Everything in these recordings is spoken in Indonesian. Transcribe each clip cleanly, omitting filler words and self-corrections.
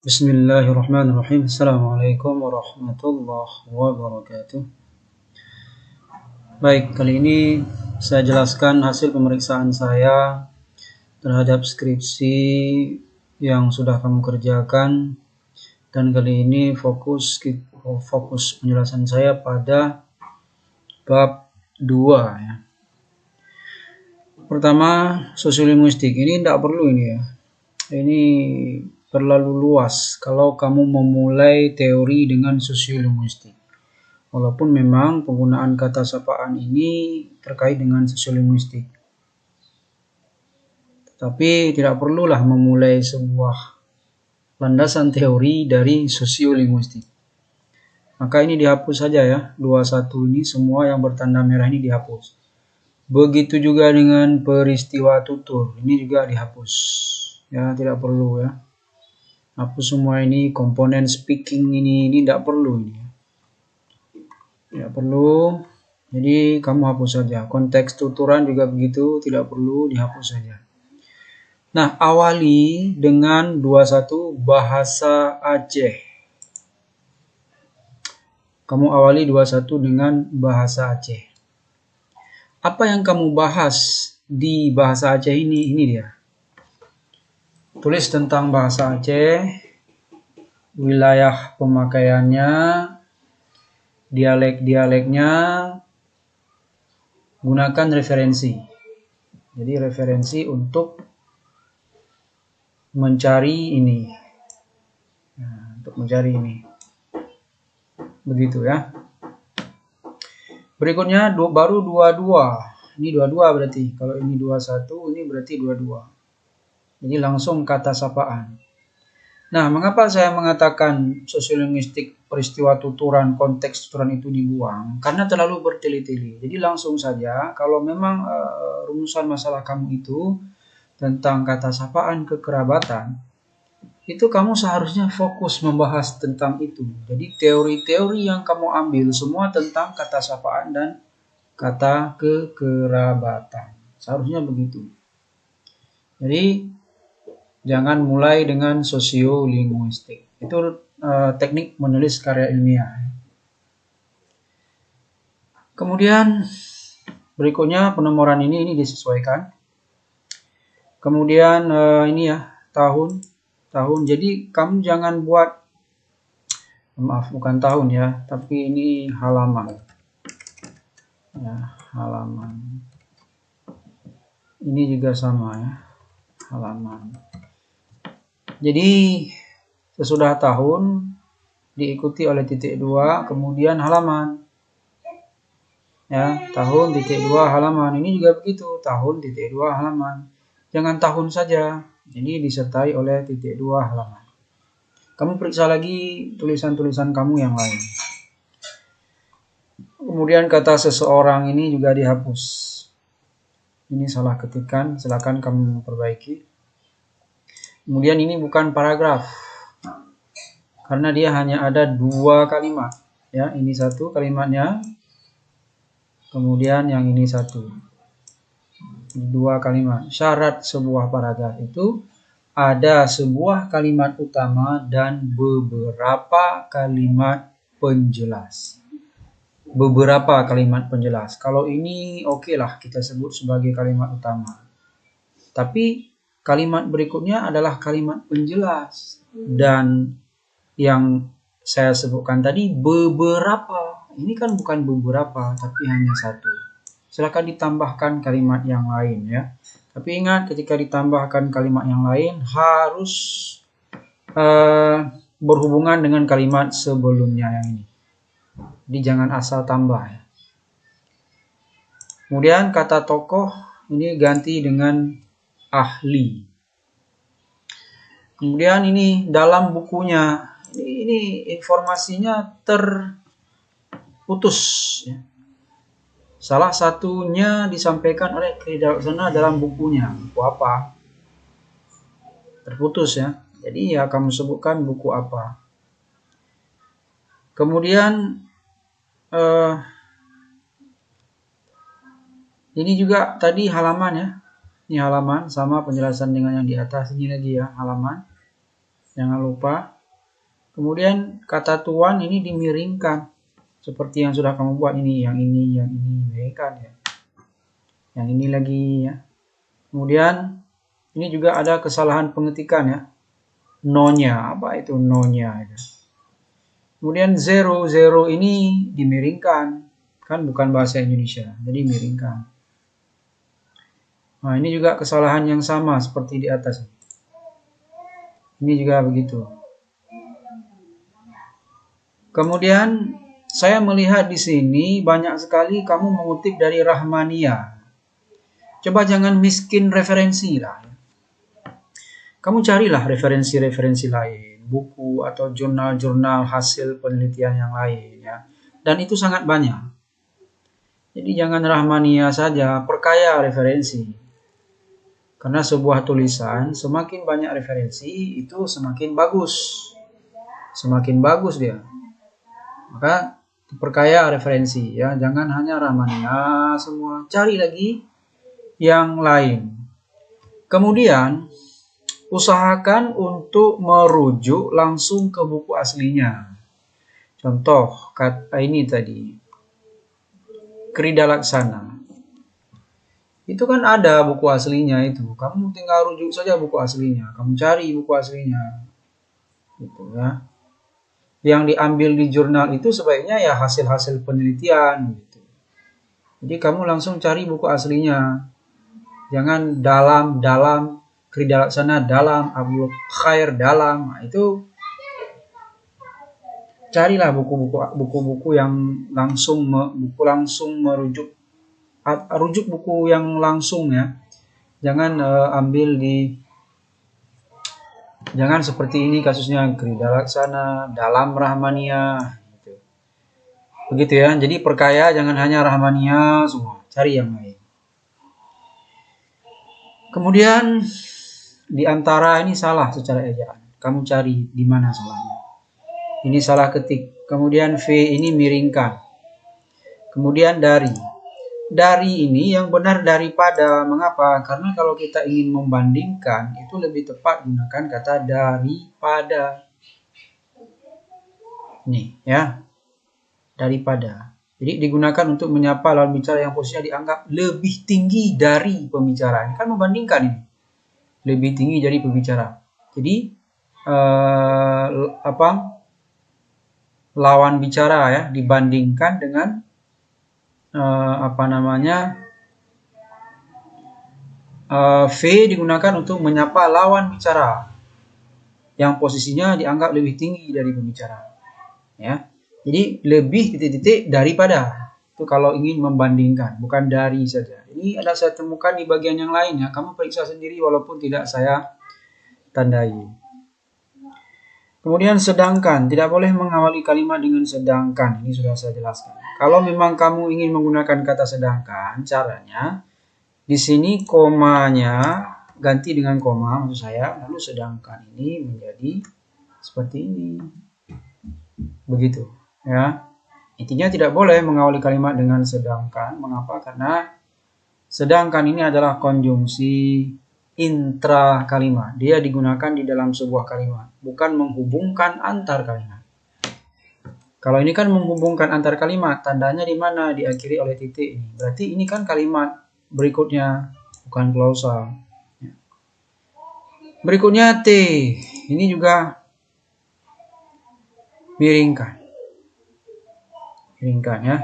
Bismillahirrahmanirrahim. Assalamualaikum warahmatullahi wabarakatuh. Baik, kali ini saya jelaskan hasil pemeriksaan saya terhadap skripsi yang sudah kamu kerjakan, dan kali ini fokus penjelasan saya pada bab 2 ya. Pertama, sosiolinguistik. Ini tidak perlu ini ya. Ini terlalu luas kalau kamu memulai teori dengan sosiolinguistik. Walaupun memang penggunaan kata sapaan ini terkait dengan sosiolinguistik. Tapi tidak perlulah memulai sebuah landasan teori dari sosiolinguistik. Maka ini dihapus saja ya. 21 ini semua yang bertanda merah ini dihapus. Begitu juga dengan peristiwa tutur. Ini juga dihapus. Ya, tidak perlu ya. Hapus semua ini, komponen speaking ini tidak perlu ini. Tidak perlu. Jadi kamu hapus saja. Konteks tuturan juga begitu, tidak perlu, dihapus saja. Nah, awali dengan 21 bahasa Aceh. Kamu awali 21 dengan bahasa Aceh. Apa yang kamu bahas di bahasa Aceh ini? Ini dia. Tulis tentang bahasa Aceh, wilayah pemakaiannya, dialek-dialeknya, gunakan referensi. Jadi referensi untuk mencari ini. Nah, untuk mencari ini. Begitu ya. Berikutnya baru 22. Ini 22 berarti. Kalau ini 21, ini berarti 22. Jadi langsung kata sapaan. Nah, mengapa saya mengatakan sosiolinguistik peristiwa tuturan, konteks tuturan itu dibuang? Karena terlalu bertele-tele. Jadi langsung saja, kalau memang rumusan masalah kamu itu tentang kata sapaan kekerabatan, itu kamu seharusnya fokus membahas tentang itu. Jadi teori-teori yang kamu ambil semua tentang kata sapaan dan kata kekerabatan. Seharusnya begitu. Jadi jangan mulai dengan sosiolinguistik. Itu teknik menulis karya ilmiah. Kemudian berikutnya penomoran ini disesuaikan. Kemudian ini ya, tahun. Jadi kamu jangan buat, maaf bukan tahun ya, tapi ini halaman. Ya, halaman. Ini juga sama ya, halaman. Jadi sesudah tahun diikuti oleh titik 2, kemudian halaman. Ya, tahun titik 2 halaman. Ini juga begitu, tahun titik 2 halaman. Jangan tahun saja. Jadi disertai oleh titik 2 halaman. Kamu periksa lagi tulisan-tulisan kamu yang lain. Kemudian kata seseorang ini juga dihapus. Ini salah ketikan, silakan kamu perbaiki. Kemudian ini bukan paragraf. Karena dia hanya ada 2 kalimat. Ya, ini satu kalimatnya. Kemudian yang ini satu. 2 kalimat. Syarat sebuah paragraf itu ada sebuah kalimat utama dan beberapa kalimat penjelas. Beberapa kalimat penjelas. Kalau ini oke lah kita sebut sebagai kalimat utama. Tapi kalimat berikutnya adalah kalimat penjelas. Dan yang saya sebutkan tadi beberapa. Ini kan bukan beberapa, tapi hanya satu. Silakan ditambahkan kalimat yang lain ya. Tapi ingat, ketika ditambahkan kalimat yang lain harus berhubungan dengan kalimat sebelumnya yang ini. Jadi jangan asal tambah ya. Kemudian kata tokoh ini ganti dengan ahli. Kemudian ini dalam bukunya. Ini informasinya terputus ya. Salah satunya disampaikan oleh Kridaksana dalam bukunya. Buku apa? Terputus ya. Jadi ya kamu sebutkan buku apa. Kemudian ini juga tadi halaman ya. Ini halaman sama penjelasan dengan yang di atas. Ini lagi ya halaman. Jangan lupa. Kemudian kata tuan ini dimiringkan. Seperti yang sudah kamu buat ini, yang ini miringkan ya. Yang ini lagi ya. Kemudian ini juga ada kesalahan pengetikan ya. No-nya, apa itu no-nya? Kemudian zero ini dimiringkan. Kan bukan bahasa Indonesia, jadi miringkan. Nah, ini juga kesalahan yang sama seperti di atas. Ini juga begitu. Kemudian saya melihat di sini banyak sekali kamu mengutip dari Rahmania. Coba jangan miskin referensi lah. Kamu carilah referensi-referensi lain, buku atau jurnal-jurnal hasil penelitian yang lain ya. Dan itu sangat banyak. Jadi jangan Rahmania saja, perkaya referensi. Karena sebuah tulisan semakin banyak referensi itu semakin bagus. Semakin bagus dia. Maka perkaya referensi ya, jangan hanya Rahmania semua, cari lagi yang lain. Kemudian usahakan untuk merujuk langsung ke buku aslinya. Contoh kata ini tadi, Krida Laksana. Itu kan ada buku aslinya itu. Kamu tinggal rujuk saja buku aslinya. Kamu cari buku aslinya. Gitu ya. Yang diambil di jurnal itu sebaiknya ya hasil-hasil penelitian gitu. Jadi kamu langsung cari buku aslinya. Jangan dalam Krida Laksana dalam, Abdul Khair dalam. Nah, itu carilah buku-buku yang langsung merujuk buku yang langsung ya. Jangan jangan seperti ini kasusnya Krida Laksana dalam Rahmania gitu. Begitu ya. Jadi perkaya jangan hanya Rahmania semua, cari yang lain. Kemudian di antara ini salah secara ejaan. Kamu cari di mana salahnya. Ini salah ketik. Kemudian V ini miringkan. Kemudian dari. Dari ini yang benar daripada. Mengapa? Karena kalau kita ingin membandingkan, itu lebih tepat gunakan kata daripada. Nih ya. Daripada. Jadi digunakan untuk menyapa lawan bicara yang posisinya dianggap lebih tinggi dari pembicara. Ini kan membandingkan ini. Lebih tinggi dari pembicara. Jadi lawan bicara ya dibandingkan dengan V digunakan untuk menyapa lawan bicara yang posisinya dianggap lebih tinggi dari pembicara. Ya. Jadi lebih titik-titik daripada. Itu kalau ingin membandingkan, bukan dari saja. Ini ada saya temukan di bagian yang lain ya. Kamu periksa sendiri walaupun tidak saya tandai. Kemudian sedangkan, tidak boleh mengawali kalimat dengan sedangkan. Ini sudah saya jelaskan. Kalau memang kamu ingin menggunakan kata sedangkan, caranya di sini komanya ganti dengan koma maksud saya, lalu sedangkan ini menjadi seperti ini. Begitu, ya. Intinya tidak boleh mengawali kalimat dengan sedangkan. Mengapa? Karena sedangkan ini adalah konjungsi intra kalimat. Dia digunakan di dalam sebuah kalimat, bukan menghubungkan antar kalimat. Kalau ini kan menghubungkan antar kalimat, tandanya di mana? Diakhiri oleh titik ini. Berarti ini kan kalimat berikutnya, bukan klausal. Berikutnya T. Ini juga miringkan. Miringkan ya.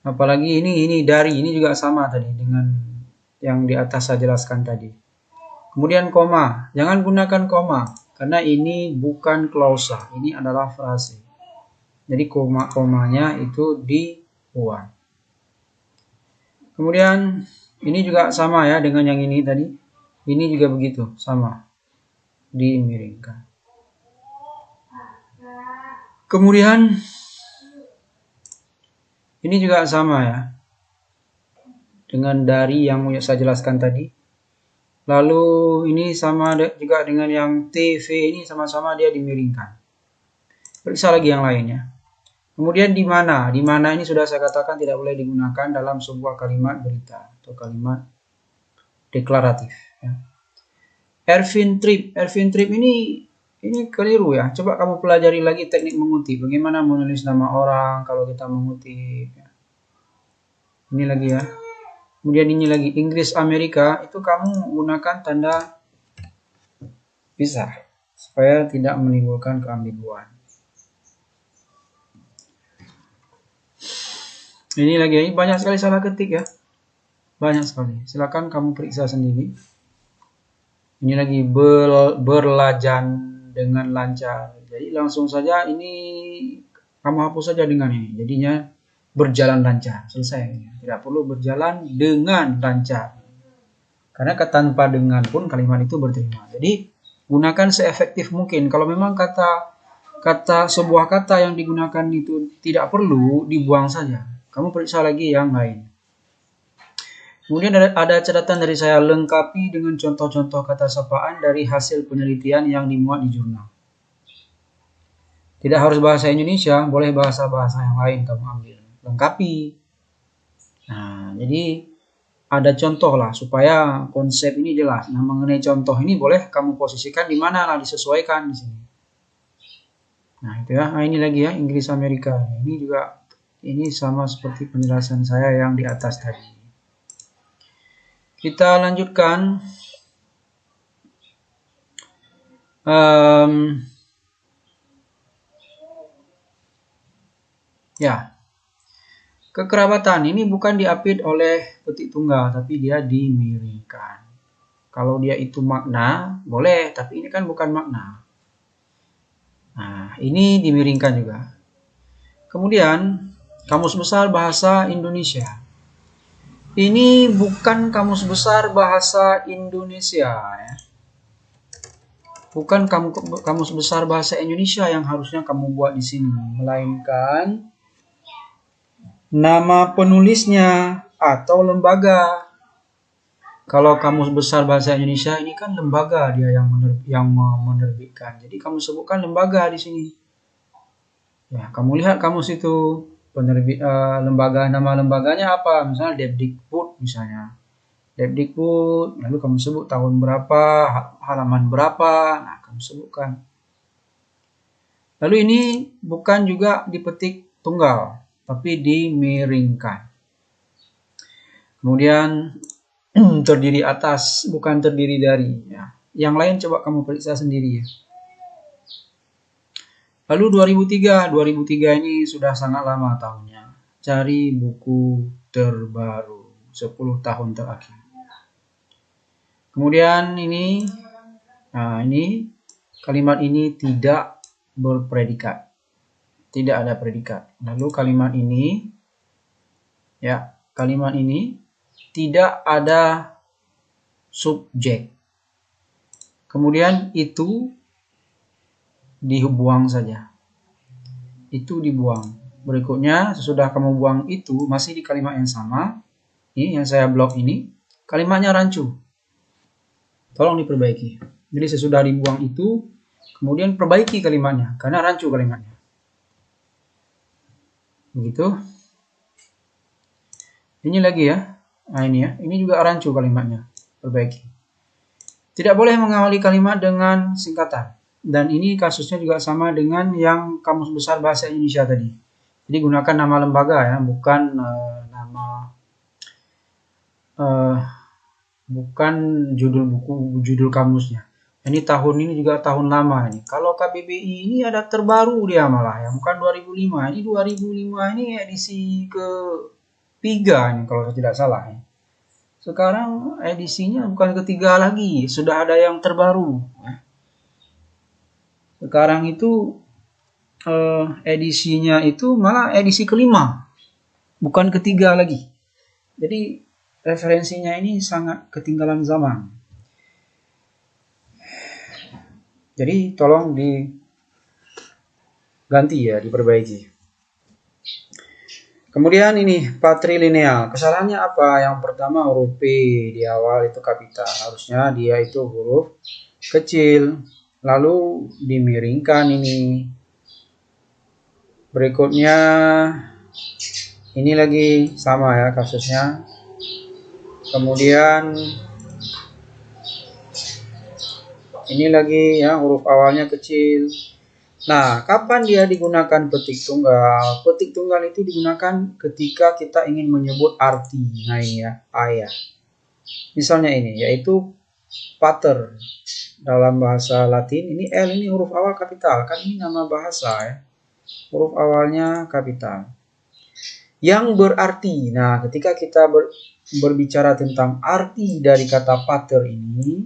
Apalagi ini dari, ini juga sama tadi dengan yang di atas saya jelaskan tadi. Kemudian koma, jangan gunakan koma karena ini bukan klausa, ini adalah frase. Jadi komanya itu dibuang. Kemudian ini juga sama ya dengan yang ini tadi. Ini juga begitu, sama. Dimiringkan. Kemudian ini juga sama ya. Dengan dari yang saya jelaskan tadi. Lalu ini sama juga dengan yang TV ini sama-sama dia dimiringkan. Periksa lagi yang lainnya. Kemudian di mana? Di mana ini sudah saya katakan tidak boleh digunakan dalam sebuah kalimat berita atau kalimat deklaratif. Ya. Ervin Trip ini Ini keliru ya. Coba kamu pelajari lagi teknik mengutip. Bagaimana menulis nama orang kalau kita mengutip. Ini lagi ya. Kemudian ini lagi Inggris Amerika, itu kamu gunakan tanda pisah supaya tidak menimbulkan keambiguan. Ini lagi, ini banyak sekali salah ketik ya. Banyak sekali. Silakan kamu periksa sendiri. Ini lagi berlajan dengan lancar. Jadi langsung saja ini kamu hapus saja dengan ini. Jadinya berjalan lancar. Selesai. Tidak perlu berjalan dengan lancar. Karena tanpa dengan pun kalimat itu berterima. Jadi gunakan seefektif mungkin. Kalau memang sebuah kata yang digunakan itu tidak perlu, dibuang saja. Kamu periksa lagi yang lain. Kemudian ada catatan dari saya, lengkapi dengan contoh-contoh kata sapaan dari hasil penelitian yang dimuat di jurnal. Tidak harus bahasa Indonesia, boleh bahasa-bahasa yang lain kamu ambil. Lengkapi. Nah, jadi ada contoh lah supaya konsep ini jelas. Nah, mengenai contoh ini boleh kamu posisikan di mana lah, disesuaikan di sini. Nah, itu ya. Nah, ini lagi ya, Inggris Amerika. Ini juga ini sama seperti penjelasan saya yang di atas tadi. Kita lanjutkan. Ya, kekerabatan ini bukan diapit oleh petik tunggal, tapi dia dimiringkan. Kalau dia itu makna, boleh, tapi ini kan bukan makna. Nah, ini dimiringkan juga. Kemudian, Kamus Besar Bahasa Indonesia. Ini bukan Kamus Besar Bahasa Indonesia ya. Bukan Kamus Besar Bahasa Indonesia yang harusnya kamu buat di sini, melainkan nama penulisnya atau lembaga. Kalau Kamus Besar Bahasa Indonesia ini kan lembaga dia yang menerbitkan. Jadi kamu sebutkan lembaga di sini. Ya, kamu lihat kamus itu lembaga, nama lembaganya apa? Misalnya Depdikbud misalnya. Depdikbud, lalu kamu sebut tahun berapa, halaman berapa, nah kamu sebutkan. Lalu ini bukan juga dipetik tunggal, tapi dimiringkan. Kemudian terdiri atas, bukan terdiri dari. Ya. Yang lain coba kamu periksa sendiri ya. Lalu 2003 ini sudah sangat lama tahunnya. Cari buku terbaru 10 tahun terakhir. Kemudian ini, nah ini kalimat ini tidak berpredikat. Tidak ada predikat. Lalu kalimat ini, ya kalimat ini tidak ada subjek. Kemudian itu dibuang saja. Itu dibuang. Berikutnya, sesudah kamu buang itu, masih di kalimat yang sama. Ini yang saya blok ini. Kalimatnya rancu. Tolong diperbaiki. Jadi sesudah dibuang itu, kemudian perbaiki kalimatnya. Karena rancu kalimatnya. Begitu. Ini lagi ya. Nah ini ya. Ini juga rancu kalimatnya. Perbaiki. Tidak boleh mengawali kalimat dengan singkatan. Dan ini kasusnya juga sama dengan yang Kamus Besar Bahasa Indonesia tadi. Jadi gunakan nama lembaga ya, bukan bukan judul buku, judul kamusnya. Ini tahun ini juga tahun lama ini. Kalau KBBI ini ada terbaru dia malah ya, bukan 2005. Ini 2005 ini edisi ketiga ini kalau saya tidak salah ya. Sekarang edisinya bukan ketiga lagi, sudah ada yang terbaru. Sekarang itu edisinya itu malah edisi kelima, bukan ketiga lagi. Jadi referensinya ini sangat ketinggalan zaman. Jadi tolong diganti ya, diperbaiki. Kemudian ini patrilineal. Kesalahannya apa? Yang pertama huruf P di awal itu kapital. Harusnya dia itu huruf kecil. Lalu dimiringkan ini. Berikutnya ini lagi sama ya kasusnya. Kemudian Ini lagi ya, huruf awalnya kecil. Nah, kapan dia digunakan petik tunggal? Petik tunggal itu digunakan ketika kita ingin menyebut arti. Nah ini ya, ayah. Misalnya ini, yaitu pater. Dalam bahasa Latin, ini L ini huruf awal kapital. Kan ini nama bahasa ya. Huruf awalnya kapital. Yang berarti, nah ketika kita berbicara tentang arti dari kata pater ini,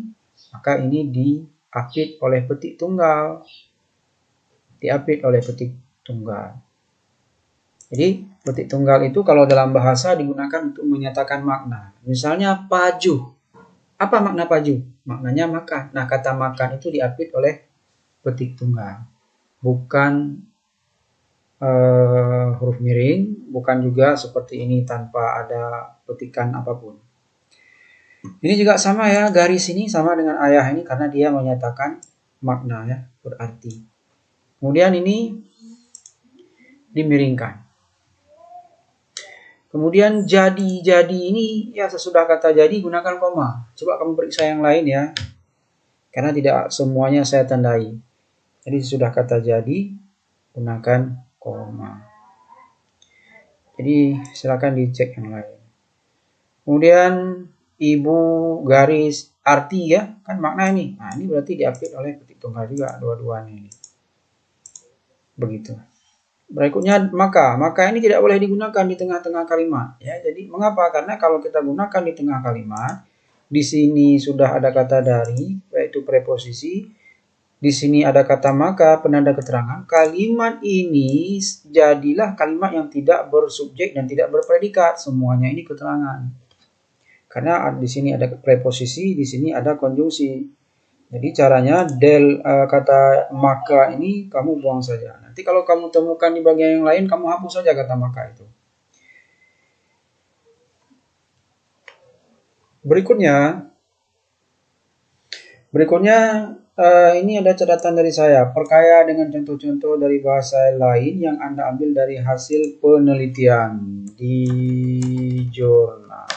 maka ini diapit oleh petik tunggal. Diapit oleh petik tunggal. Jadi petik tunggal itu kalau dalam bahasa digunakan untuk menyatakan makna. Misalnya paju. Apa makna paju? Maknanya makan. Nah kata makan itu diapit oleh petik tunggal. Bukan huruf miring, bukan juga seperti ini tanpa ada petikan apapun. Ini juga sama ya, garis ini sama dengan ayah ini karena dia menyatakan makna ya, berarti. Kemudian ini dimiringkan. Kemudian jadi ini ya sesudah kata jadi gunakan koma. Coba kamu periksa yang lain ya. Karena tidak semuanya saya tandai. Jadi sesudah kata jadi gunakan koma. Jadi silakan dicek yang lain. Kemudian ibu garis arti ya, kan makna ini. Nah, ini berarti diapit oleh petik tunggal juga dua-duanya ini. Begitu. Berikutnya maka ini tidak boleh digunakan di tengah-tengah kalimat ya. Jadi mengapa? Karena kalau kita gunakan di tengah kalimat, di sini sudah ada kata dari yaitu preposisi. Di sini ada kata maka, penanda keterangan. Kalimat ini jadilah kalimat yang tidak bersubjek dan tidak berpredikat. Semuanya ini keterangan. Karena di sini ada preposisi, di sini ada konjungsi. Jadi caranya kata maka ini kamu buang saja. Nanti kalau kamu temukan di bagian yang lain, kamu hapus saja kata maka itu. Berikutnya ini ada catatan dari saya. Perkaya dengan contoh-contoh dari bahasa lain yang Anda ambil dari hasil penelitian di jurnal.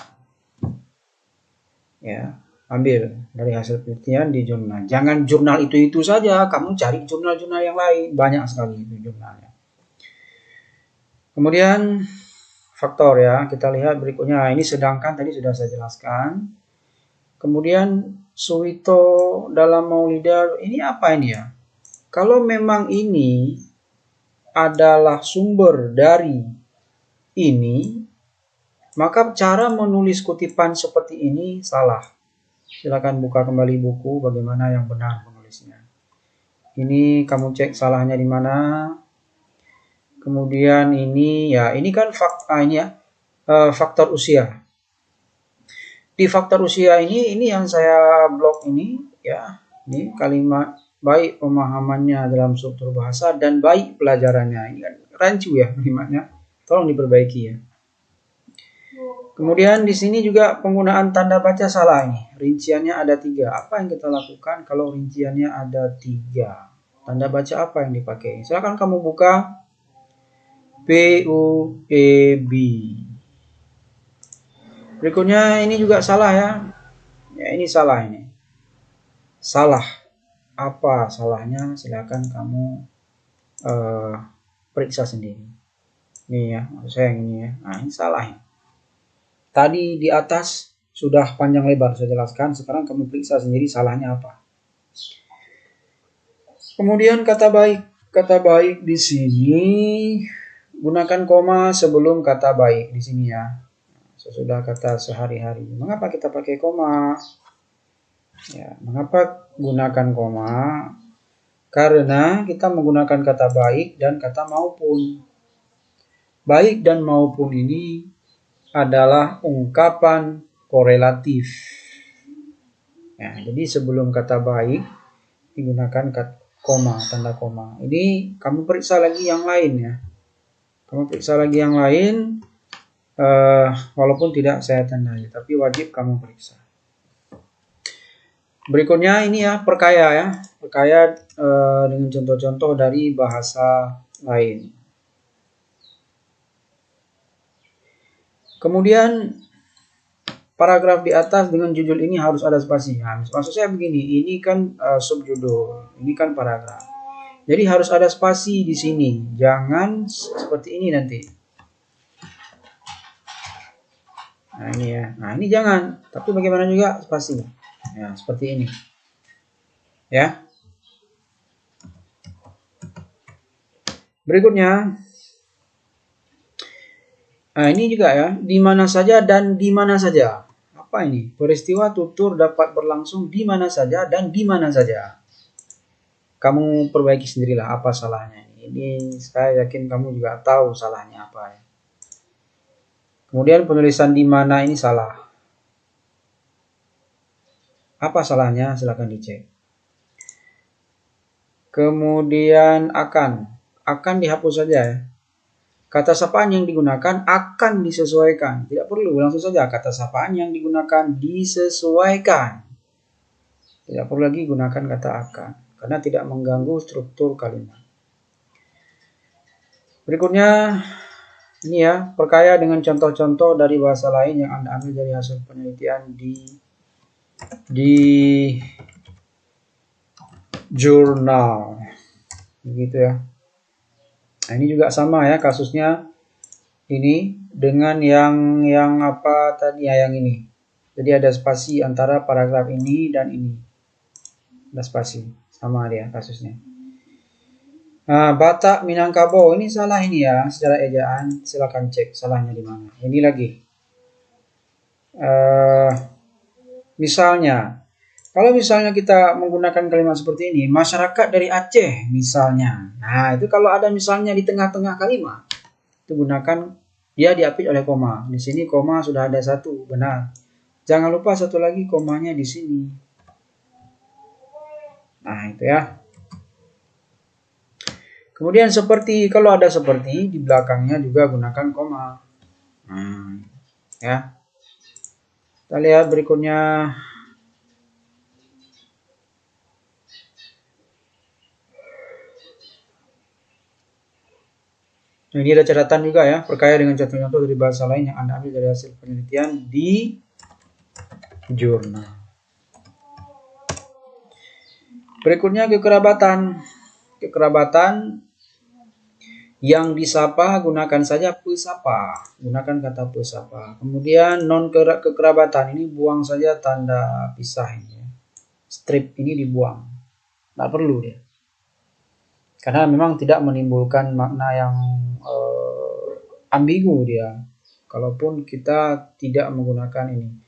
Ya, ambil dari hasil penelitian di jurnal. Jangan jurnal itu saja, kamu cari jurnal-jurnal yang lain. Banyak sekali itu jurnalnya. Kemudian faktor ya, kita lihat berikutnya. Ini sedangkan tadi sudah saya jelaskan. Kemudian Suwito dalam Maulida, ini apa ini ya? Kalau memang ini adalah sumber dari ini, maka cara menulis kutipan seperti ini salah. Silakan buka kembali buku bagaimana yang benar menulisnya. Ini kamu cek salahnya di mana. Kemudian ini ya, ini kan faktor usia. Di faktor usia ini yang saya blok ini ya, ini kalimat baik pemahamannya dalam struktur bahasa dan baik pelajarannya. Ini kan rancu ya kalimatnya, tolong diperbaiki ya. Kemudian di sini juga penggunaan tanda baca salah ini. Rinciannya ada 3. Apa yang kita lakukan kalau rinciannya ada 3? Tanda baca apa yang dipakai? Silakan kamu buka PUEB. Berikutnya ini juga salah ya. Ya ini salah ini. Salah. Apa salahnya? Silakan kamu periksa sendiri. Ini ya, maksud saya yang ini ya. Nah ini salah ya. Tadi di atas sudah panjang lebar saya jelaskan. Sekarang kamu periksa sendiri salahnya apa. Kemudian kata baik. Kata baik di sini gunakan koma sebelum kata baik di sini ya. Sesudah kata sehari-hari. Mengapa kita pakai koma? Ya, mengapa gunakan koma? Karena kita menggunakan kata baik dan kata maupun. Baik dan maupun ini adalah ungkapan korelatif. Ya, jadi sebelum kata baik digunakan koma, tanda koma. Ini kamu periksa lagi yang lain ya. Kamu periksa lagi yang lain. Walaupun tidak saya tandai, tapi wajib kamu periksa. Berikutnya ini ya perkaya ya, perkaya dengan contoh-contoh dari bahasa lain. Kemudian paragraf di atas dengan judul ini harus ada spasi. Nah, maksud saya begini, ini kan subjudul, ini kan paragraf. Jadi harus ada spasi di sini. Jangan seperti ini nanti. Nah ini ya. Nah ini jangan. Tapi bagaimana juga spasi. Ya seperti ini. Ya. Berikutnya. Nah ini juga ya. Di mana saja dan di mana saja. Apa ini? Peristiwa tutur dapat berlangsung di mana saja dan di mana saja. Kamu perbaiki sendirilah apa salahnya. Ini saya yakin kamu juga tahu salahnya apa ya. Kemudian penulisan di mana ini salah. Apa salahnya? Silakan dicek. Kemudian akan dihapus saja ya. Kata sapaan yang digunakan akan disesuaikan. Tidak perlu, langsung saja kata sapaan yang digunakan disesuaikan. Tidak perlu lagi gunakan kata akan. Karena tidak mengganggu struktur kalimat. Berikutnya, ini ya, perkaya dengan contoh-contoh dari bahasa lain yang Anda ambil dari hasil penelitian di jurnal. Begitu ya. Nah, ini juga sama ya kasusnya ini dengan yang apa tadi ya, yang ini. Jadi ada spasi antara paragraf ini dan ini. Ada spasi. Sama dia kasusnya. Nah, Batak Minangkabau ini salah ini ya secara ejaan. Silakan cek salahnya di mana. Ini lagi. Misalnya, kalau misalnya kita menggunakan kalimat seperti ini, masyarakat dari Aceh misalnya. Nah, itu kalau ada misalnya di tengah-tengah kalimat, itu gunakan dia diapit oleh koma. Di sini koma sudah ada satu, benar. Jangan lupa satu lagi komanya di sini. Nah, itu ya. Kemudian seperti, kalau ada seperti, di belakangnya juga gunakan koma. Ya. Kita lihat berikutnya. Nah, ini ada catatan juga ya, perkaya dengan contoh-contoh dari bahasa lain yang Anda ambil dari hasil penelitian di jurnal. Berikutnya kekerabatan. Kekerabatan yang disapa gunakan saja pesapa. Gunakan kata pesapa. Kemudian non kekerabatan ini buang saja tanda pisah ini. Strip ini dibuang. Tidak perlu dia. Karena memang tidak menimbulkan makna yang ambigu dia. Kalaupun kita tidak menggunakan ini.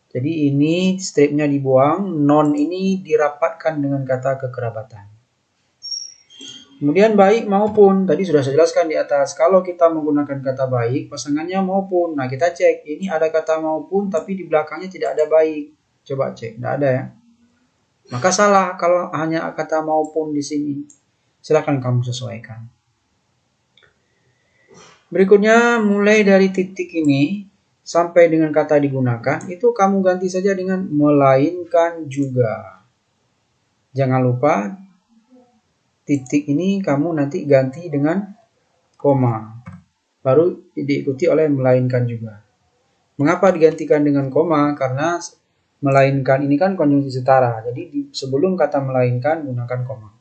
Jadi ini stripnya dibuang. Non ini dirapatkan dengan kata kekerabatan. Kemudian baik maupun, tadi sudah saya jelaskan di atas, kalau kita menggunakan kata baik, pasangannya maupun. Nah kita cek, ini ada kata maupun tapi di belakangnya tidak ada baik. Coba cek, tidak ada ya. Maka salah kalau hanya kata maupun di sini. Silakan kamu sesuaikan. Berikutnya, mulai dari titik ini sampai dengan kata digunakan, itu kamu ganti saja dengan melainkan juga. Jangan lupa, titik ini kamu nanti ganti dengan koma. Baru diikuti oleh melainkan juga. Mengapa digantikan dengan koma? Karena melainkan ini kan konjungsi setara. Jadi sebelum kata melainkan gunakan koma.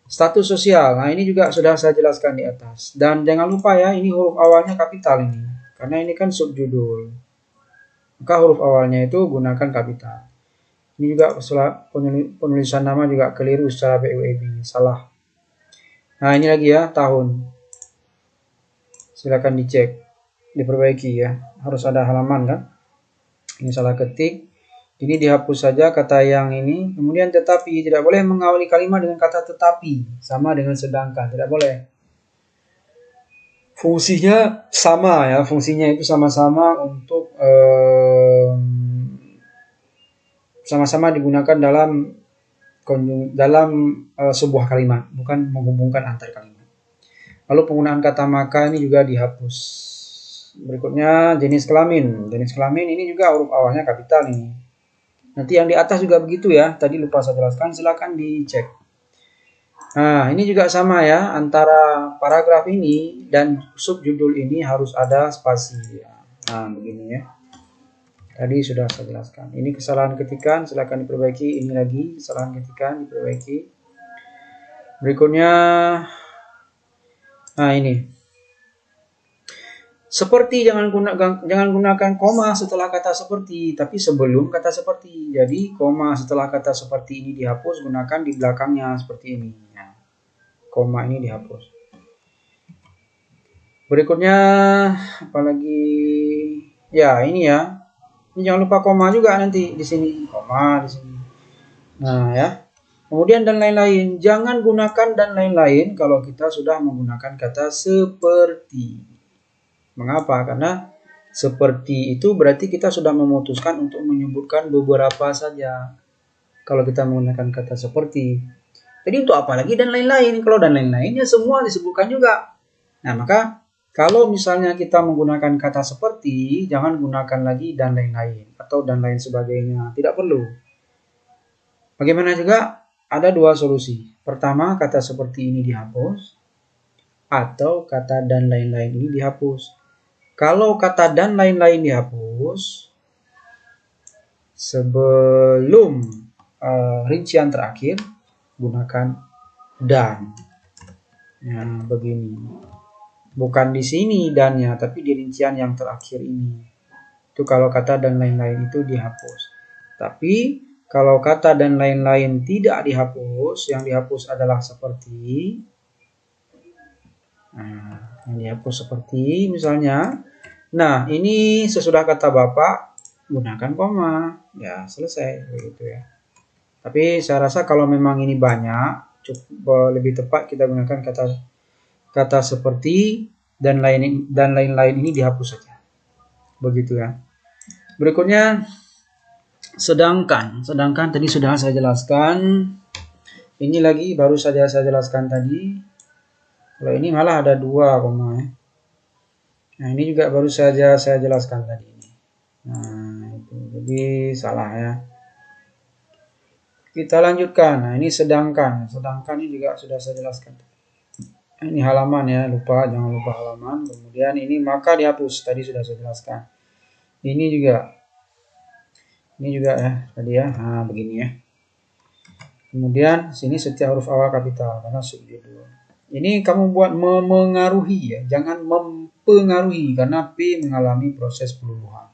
Status sosial. Nah ini juga sudah saya jelaskan di atas. Dan jangan lupa ya, ini huruf awalnya kapital ini. Karena ini kan subjudul. Maka huruf awalnya itu gunakan kapital. Ini juga penulisan nama juga keliru secara BUEB, salah. Nah ini lagi ya, tahun. Silakan dicek, diperbaiki ya. Harus ada halaman kan. Ini salah ketik. Ini dihapus saja kata yang ini. Kemudian tetapi, tidak boleh mengawali kalimat dengan kata tetapi. Sama dengan sedangkan, tidak boleh. Fungsinya sama ya, fungsinya itu sama-sama untuk sama-sama digunakan dalam sebuah kalimat, bukan menghubungkan antar kalimat. Lalu penggunaan kata maka ini juga dihapus. Berikutnya jenis kelamin. Jenis kelamin ini juga huruf awalnya kapital ini. Nanti yang di atas juga begitu ya. Tadi lupa saya jelaskan, silakan dicek. Nah, ini juga sama ya, antara paragraf ini dan subjudul ini harus ada spasi. Nah, begini ya. Tadi sudah saya jelaskan. Ini kesalahan ketikan, silakan diperbaiki. Ini lagi kesalahan ketikan, diperbaiki. Berikutnya, nah ini. Seperti jangan gunakan koma setelah kata seperti, tapi sebelum kata seperti. Jadi koma setelah kata seperti ini dihapus, gunakan di belakangnya seperti ini. Nah, koma ini dihapus. Berikutnya apalagi? Ya, ini ya. Ini jangan lupa koma juga nanti di sini, koma di sini. Nah, ya. Kemudian dan lain-lain. Jangan gunakan dan lain-lain kalau kita sudah menggunakan kata seperti. Mengapa? Karena seperti itu berarti kita sudah memutuskan untuk menyebutkan beberapa saja. Kalau kita menggunakan kata seperti. Jadi untuk apa lagi dan lain-lain? Kalau dan lain-lain ya semua disebutkan juga. Nah, maka kalau misalnya kita menggunakan kata seperti, jangan gunakan lagi dan lain-lain atau dan lain sebagainya. Tidak perlu. Bagaimana juga ada dua solusi. Pertama, kata seperti ini dihapus atau kata dan lain-lain ini dihapus. Kalau kata dan lain-lain dihapus, sebelum rincian terakhir, gunakan dan. Nah, begini. Bukan di sini dannya, tapi di rincian yang terakhir ini. Itu kalau kata dan lain-lain itu dihapus. Tapi kalau kata dan lain-lain tidak dihapus, yang dihapus adalah seperti. Nah, yang dihapus seperti misalnya. Nah, ini sesudah kata Bapak, gunakan koma. Ya, selesai. Begitu ya. Tapi saya rasa kalau memang ini banyak, cukup lebih tepat kita gunakan kata seperti dan lain-lain ini dihapus saja. Begitu ya. Berikutnya sedangkan tadi sudah saya jelaskan. Ini lagi baru saja saya jelaskan tadi. Kalau ini malah ada 2 koma ya. Nah, ini juga baru saja saya jelaskan tadi. Nah, itu jadi salah ya. Kita lanjutkan. Nah, ini sedangkan ini juga sudah saya jelaskan. Ini halaman ya, jangan lupa halaman. Kemudian ini maka dihapus, tadi sudah saya jelaskan. Ini juga ya tadi ya. Nah, begini ya. Kemudian sini setiap huruf awal kapital karena subjudul. Ini kamu buat memengaruhi ya, jangan mempengaruhi karena P mengalami proses peluluhan.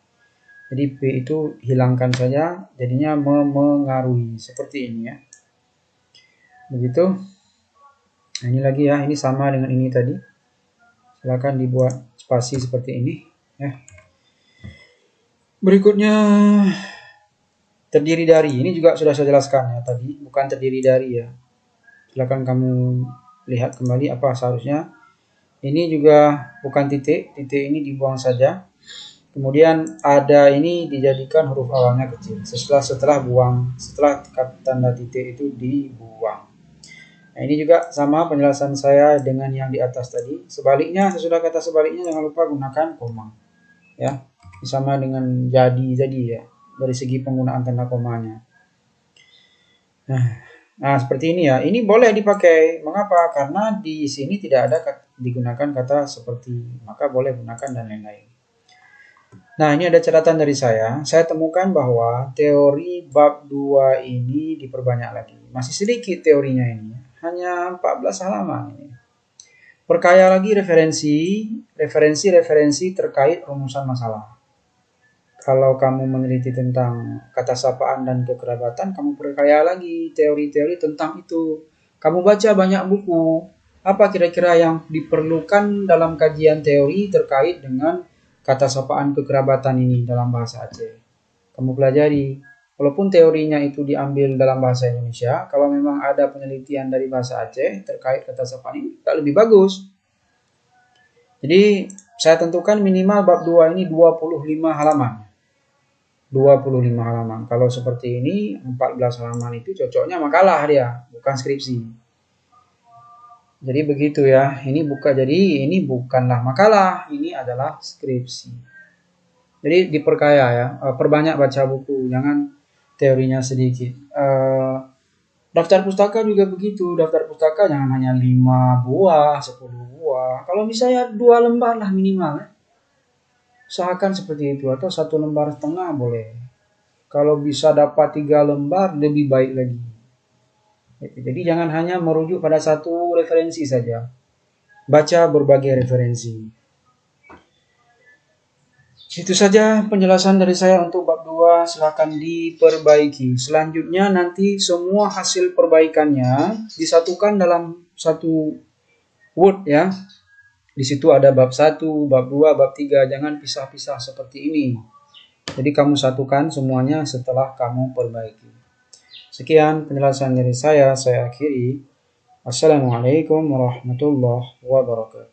Jadi P itu hilangkan saja, jadinya memengaruhi seperti ini ya. Begitu. Nah, ini lagi ya, ini sama dengan ini tadi. Silakan dibuat spasi seperti ini ya. Berikutnya terdiri dari, ini juga sudah saya jelaskan ya tadi, bukan terdiri dari ya. Silakan kamu lihat kembali apa seharusnya. Ini juga bukan titik ini dibuang saja. Kemudian ada ini dijadikan huruf awalnya kecil. Setelah tanda titik itu dibuang. Nah, ini juga sama penjelasan saya dengan yang di atas tadi. Sebaliknya, sesudah kata sebaliknya jangan lupa gunakan koma. Ya, sama dengan jadi ya, dari segi penggunaan tanda komanya. Nah, seperti ini ya. Ini boleh dipakai. Mengapa? Karena di sini tidak ada digunakan kata seperti. Maka boleh gunakan dan lain-lain. Nah, ini ada catatan dari saya. Saya temukan bahwa teori bab 2 ini diperbanyak lagi. Masih sedikit teorinya ini. Hanya 14 halaman ini. Perkaya lagi referensi terkait rumusan masalah. Kalau kamu meneliti tentang kata sapaan dan kekerabatan, kamu perkaya lagi teori-teori tentang itu. Kamu baca banyak buku. Apa kira-kira yang diperlukan dalam kajian teori terkait dengan kata sapaan kekerabatan ini dalam bahasa Aceh? Kamu pelajari. Walaupun teorinya itu diambil dalam bahasa Indonesia, kalau memang ada penelitian dari bahasa Aceh terkait kata sapaan ini, tak lebih bagus. Jadi, saya tentukan minimal bab 2 ini 25 halaman. 25 halaman. Kalau seperti ini, 14 halaman itu cocoknya makalah dia, bukan skripsi. Jadi begitu ya. Ini bukanlah makalah, ini adalah skripsi. Jadi diperkaya ya, perbanyak baca buku, jangan teorinya sedikit. Daftar pustaka juga begitu. Daftar pustaka jangan hanya 5 buah, 10 buah. Kalau bisa ya 2 lembar lah minimal ya. usahakan seperti itu, atau 1,5 lembar boleh. Kalau bisa dapat 3 lembar lebih baik lagi. Jadi jangan hanya merujuk pada satu referensi saja. Baca berbagai referensi. Itu saja penjelasan dari saya untuk bab 2, silakan diperbaiki. Selanjutnya nanti semua hasil perbaikannya disatukan dalam satu Word ya. Di situ ada bab 1, bab 2, bab 3, jangan pisah-pisah seperti ini. Jadi kamu satukan semuanya setelah kamu perbaiki. Sekian penjelasan dari saya akhiri. Assalamualaikum warahmatullahi wabarakatuh.